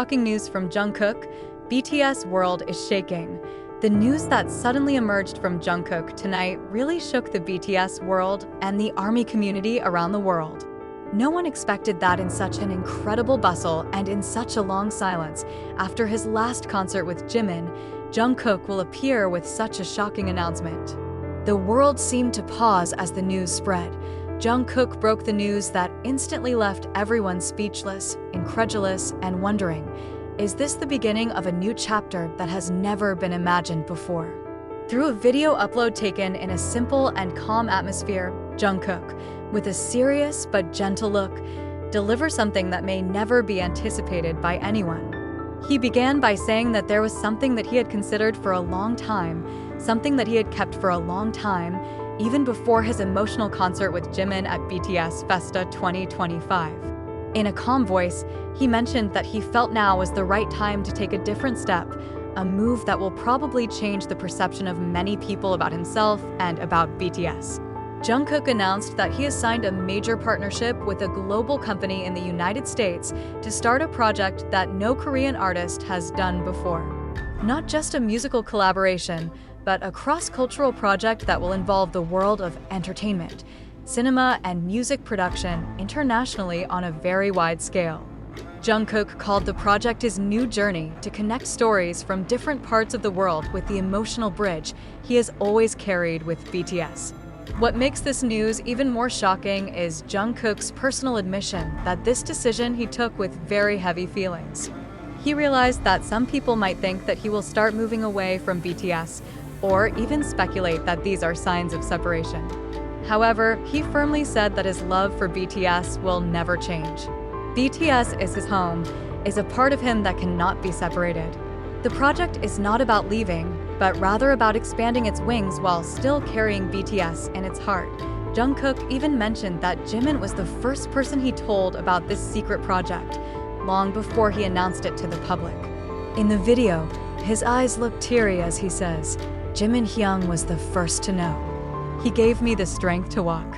shocking news from Jungkook, BTS World Is Shaking. The news that suddenly emerged from Jungkook tonight really shook the BTS world and the ARMY community around the world. No one expected that in such an incredible bustle and in such a long silence. After his last concert with Jimin, Jungkook will appear with such a shocking announcement. The world seemed to pause as the news spread. Jungkook broke the news that instantly left everyone speechless, incredulous, and wondering, is this the beginning of a new chapter that has never been imagined before? Through a video upload taken in a simple and calm atmosphere, Jungkook, with a serious but gentle look, delivers something that may never be anticipated by anyone. He began by saying that there was something that he had considered for a long time, something that he had kept for a long time, even before his emotional concert with Jimin at BTS Festa 2025. In a calm voice, he mentioned that he felt now was the right time to take a different step, a move that will probably change the perception of many people about himself and about BTS. Jungkook announced that he has signed a major partnership with a global company in the United States to start a project that no Korean artist has done before. Not just a musical collaboration, but a cross-cultural project that will involve the world of entertainment, cinema, and music production internationally on a very wide scale. Jungkook called the project his new journey to connect stories from different parts of the world with the emotional bridge he has always carried with BTS. What makes this news even more shocking is Jungkook's personal admission that this decision he took with very heavy feelings. He realized that some people might think that he will start moving away from BTS, or even speculate that these are signs of separation. However, he firmly said that his love for BTS will never change. BTS is his home, is a part of him that cannot be separated. The project is not about leaving, but rather about expanding its wings while still carrying BTS in its heart. Jungkook even mentioned that Jimin was the first person he told about this secret project, long before he announced it to the public. In the video, his eyes look teary as he says, "Jimin Hyung was the first to know. He gave me the strength to walk.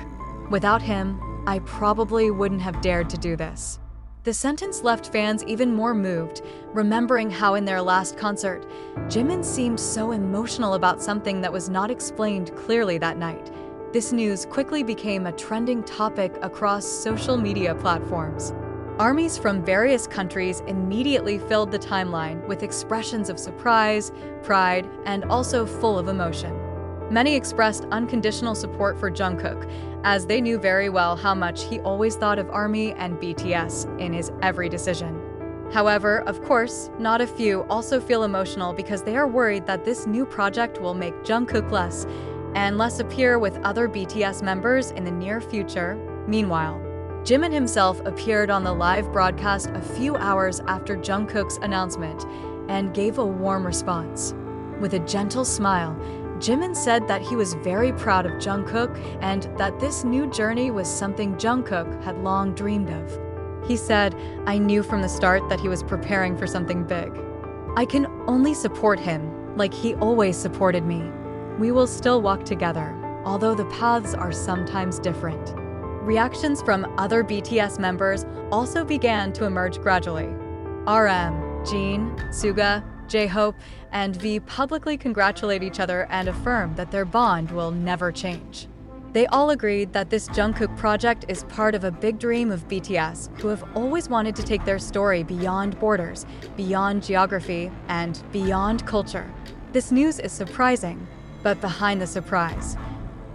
Without him, I probably wouldn't have dared to do this." The sentence left fans even more moved, remembering how in their last concert, Jimin seemed so emotional about something that was not explained clearly that night. This news quickly became a trending topic across social media platforms. Armies from various countries immediately filled the timeline with expressions of surprise, pride, and also full of emotion. Many expressed unconditional support for Jungkook, as they knew very well how much he always thought of ARMY and BTS in his every decision. However, of course, not a few also feel emotional because they are worried that this new project will make Jungkook less appear with other BTS members in the near future. Meanwhile, Jimin himself appeared on the live broadcast a few hours after Jungkook's announcement and gave a warm response. With a gentle smile, Jimin said that he was very proud of Jungkook and that this new journey was something Jungkook had long dreamed of. He said, "I knew from the start that he was preparing for something big. I can only support him like he always supported me. We will still walk together, although the paths are sometimes different." Reactions from other BTS members also began to emerge gradually. RM, Jin, Suga, J-Hope, and V publicly congratulate each other and affirm that their bond will never change. They all agreed that this Jungkook project is part of a big dream of BTS, who have always wanted to take their story beyond borders, beyond geography, and beyond culture. This news is surprising, but behind the surprise,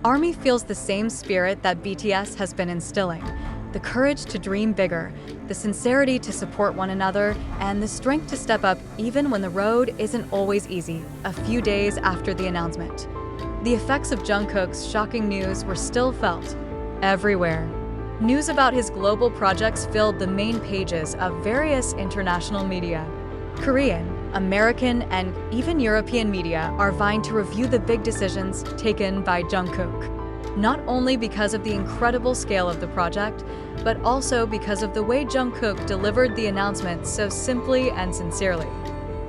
ARMY feels the same spirit that BTS has been instilling, the courage to dream bigger, the sincerity to support one another, and the strength to step up even when the road isn't always easy. A few days after the announcement, the effects of Jungkook's shocking news were still felt everywhere. News about his global projects filled the main pages of various international media. Korean, American, and even European media are vying to review the big decisions taken by Jungkook. Not only because of the incredible scale of the project, but also because of the way Jungkook delivered the announcement so simply and sincerely.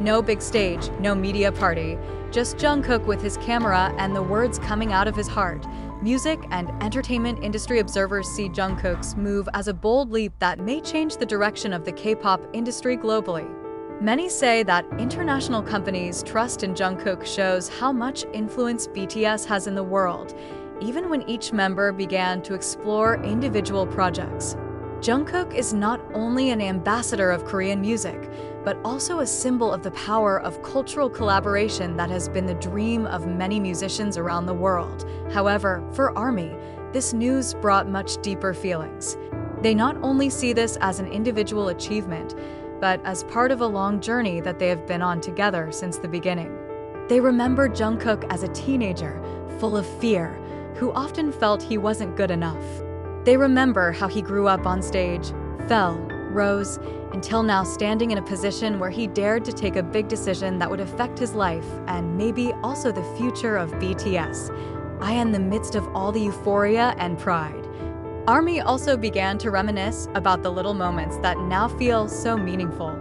No big stage, no media party, just Jungkook with his camera and the words coming out of his heart. Music and entertainment industry observers see Jungkook's move as a bold leap that may change the direction of the K-pop industry globally. Many say that international companies' trust in Jungkook shows how much influence BTS has in the world, even when each member began to explore individual projects. Jungkook is not only an ambassador of Korean music, but also a symbol of the power of cultural collaboration that has been the dream of many musicians around the world. However, for ARMY, this news brought much deeper feelings. They not only see this as an individual achievement, but as part of a long journey that they have been on together since the beginning. They remember Jungkook as a teenager, full of fear, who often felt he wasn't good enough. They remember how he grew up on stage, fell, rose, until now standing in a position where he dared to take a big decision that would affect his life and maybe also the future of BTS. In the midst of all the euphoria and pride. ARMY also began to reminisce about the little moments that now feel so meaningful.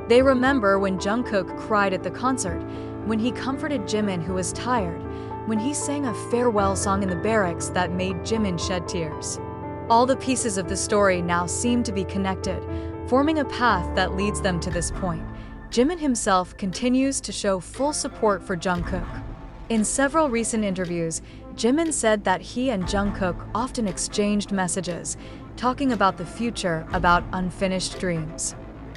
They remember when Jungkook cried at the concert, when he comforted Jimin who was tired, when he sang a farewell song in the barracks that made Jimin shed tears. All the pieces of the story now seem to be connected, forming a path that leads them to this point. Jimin himself continues to show full support for Jungkook. In several recent interviews, Jimin said that he and Jungkook often exchanged messages, talking about the future, about unfinished dreams.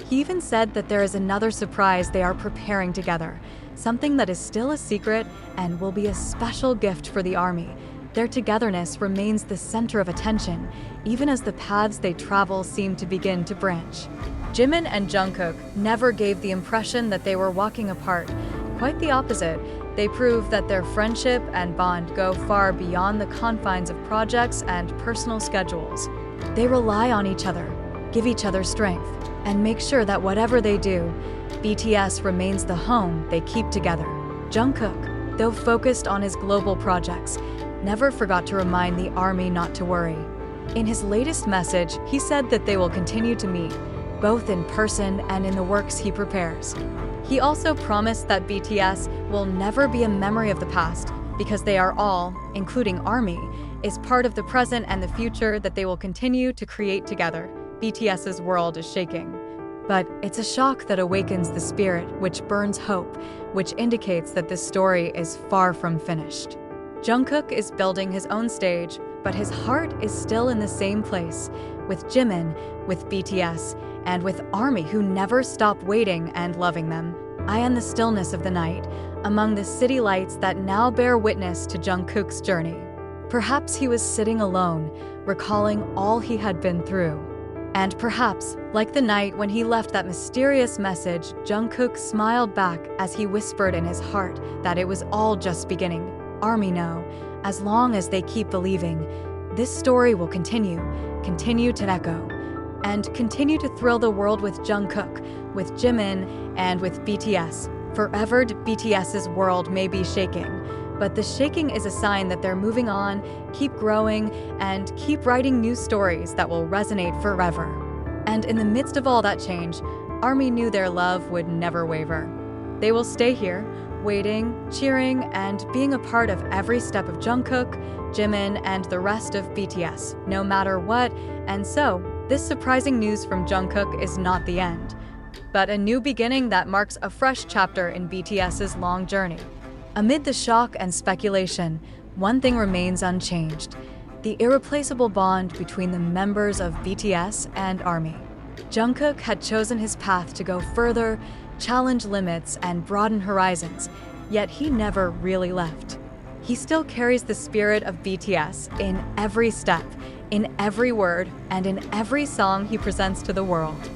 He even said that there is another surprise they are preparing together, something that is still a secret and will be a special gift for the ARMY. Their togetherness remains the center of attention, even as the paths they travel seem to begin to branch. Jimin and Jungkook never gave the impression that they were walking apart. Quite the opposite, they prove that their friendship and bond go far beyond the confines of projects and personal schedules. They rely on each other, give each other strength, and make sure that whatever they do, BTS remains the home they keep together. Jungkook, though focused on his global projects, never forgot to remind the ARMY not to worry. In his latest message, he said that they will continue to meet, both in person and in the works he prepares. He also promised that BTS will never be a memory of the past, because they are all, including ARMY, is part of the present and the future that they will continue to create together. BTS's World Is Shaking. But it's a shock that awakens the spirit, which burns hope, which indicates that this story is far from finished. Jungkook is building his own stage, but his heart is still in the same place, with Jimin, with BTS, and with ARMY who never stop waiting and loving them. In the stillness of the night, among the city lights that now bear witness to Jungkook's journey. Perhaps he was sitting alone, recalling all he had been through. And perhaps, like the night when he left that mysterious message, Jungkook smiled back as he whispered in his heart that it was all just beginning. ARMY know, as long as they keep believing, this story will continue to echo, and continue to thrill the world with Jungkook, with Jimin, and with BTS. Forever, BTS's world may be shaking, but the shaking is a sign that they're moving on, keep growing, and keep writing new stories that will resonate forever. And in the midst of all that change, ARMY knew their love would never waver. They will stay here, waiting, cheering, and being a part of every step of Jungkook, Jimin, and the rest of BTS, no matter what. And so, this surprising news from Jungkook is not the end, but a new beginning that marks a fresh chapter in BTS's long journey. Amid the shock and speculation, one thing remains unchanged: the irreplaceable bond between the members of BTS and ARMY. Jungkook had chosen his path to go further, challenge limits, and broaden horizons, yet he never really left. He still carries the spirit of BTS in every step, in every word, and in every song he presents to the world.